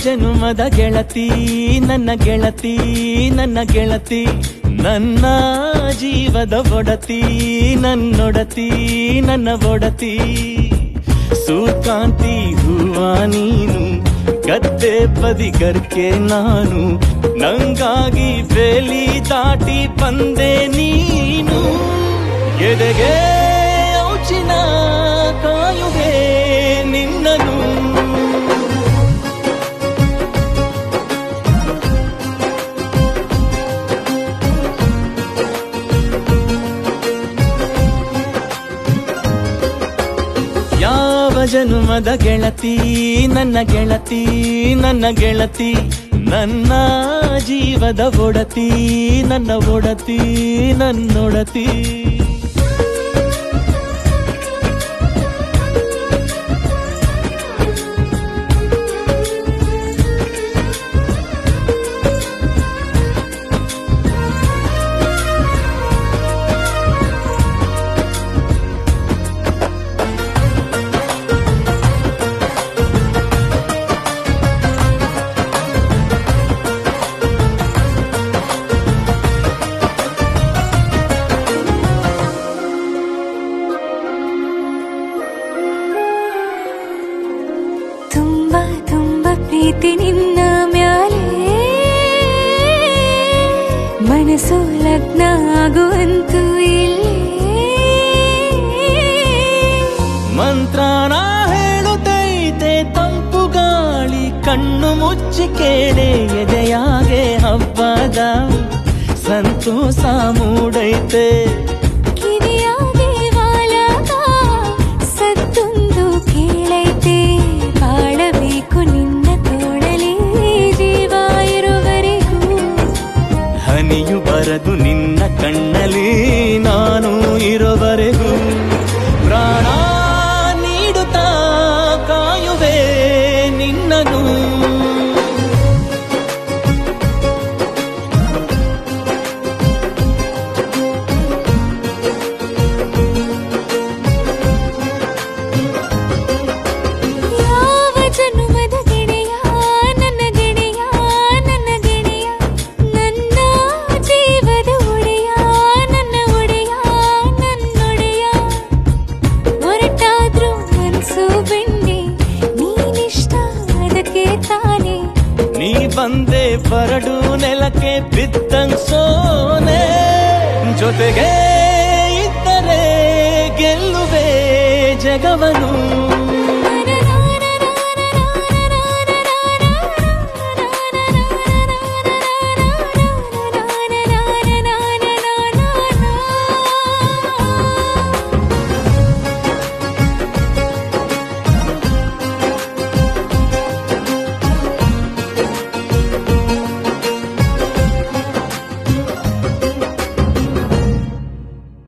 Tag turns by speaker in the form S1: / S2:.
S1: ಜನುಮದ ಗೆಳತಿ ನನ್ನ ಗೆಳತಿ ನನ್ನ ಗೆಳತಿ ನನ್ನ ಜೀವದ ಒಡತಿ ನನ್ನೊಡತಿ ನನ್ನ ಒಡತಿ ಸೂರ್ಕಾಂತಿ ಹೂವ ನೀನು ಗದ್ದೆ ಬದಿಗರ್ಕೆ ನಾನು ನಂಗಾಗಿ ಬೇಲಿ ದಾಟಿ ಬಂದೆ ನೀನು ಎದೆಗೆ ಔಚಿನ ಕಾಯುವೆ ನಿನ್ನನು ಯಾವ ಜನುಮದ ಗೆಳತಿ ನನ್ನ ಗೆಳತಿ ನನ್ನ ಗೆಳತಿ ನನ್ನ ಜೀವದ ಒಡತಿ ನನ್ನ ಒಡತಿ ನನ್ನೊಡತಿ
S2: ಪ್ರೀತಿ ನಿನ್ನ ಮ್ಯಾಲೆ ಮನಸ್ಸು ಲಗ್ನ ಆಗುವಂತೂ ಇಲ್ಲೇ
S1: ಮಂತ್ರನ ಹೇಳುತ್ತೈತೆ ತಂಪು ಗಾಳಿ ಕಣ್ಣು ಮುಚ್ಚಿ ಕೇಳೆ ಎದೆಯಾಗೆ ಹಬ್ಬದ ಸಂತೋಷ ಮೂಡೈತೆ
S2: ಕಿವಿಯಾಗೆ ವಾಲದ ಸತ್ತೊಂದು ಕೇಳೈತೆ ಬಾಳಬೇಕು ನಿನ್ನ ತೋಳಲಿ ಜೀವ ಇರುವರೆಗೂ
S1: ಹನಿಯು ಬರದು ನಿನ್ನ ಕಣ್ಣಲ್ಲಿ ನಾನು ಇರುವರೆಗೂ ಪ್ರಾಣ ನೀಡುತ್ತಾ ಕಾಯುವೆ ನಿನ್ನನು ನೀ ಬಂದೆ ಬರಡು ನೆಲಕ್ಕೆ ಬಿದ್ದಂಗ್ ಸೋನೆ ಜೊತೆಗೆ ಇದ್ದರೆ ಗೆಲ್ಲುವೆ ಜಗವನು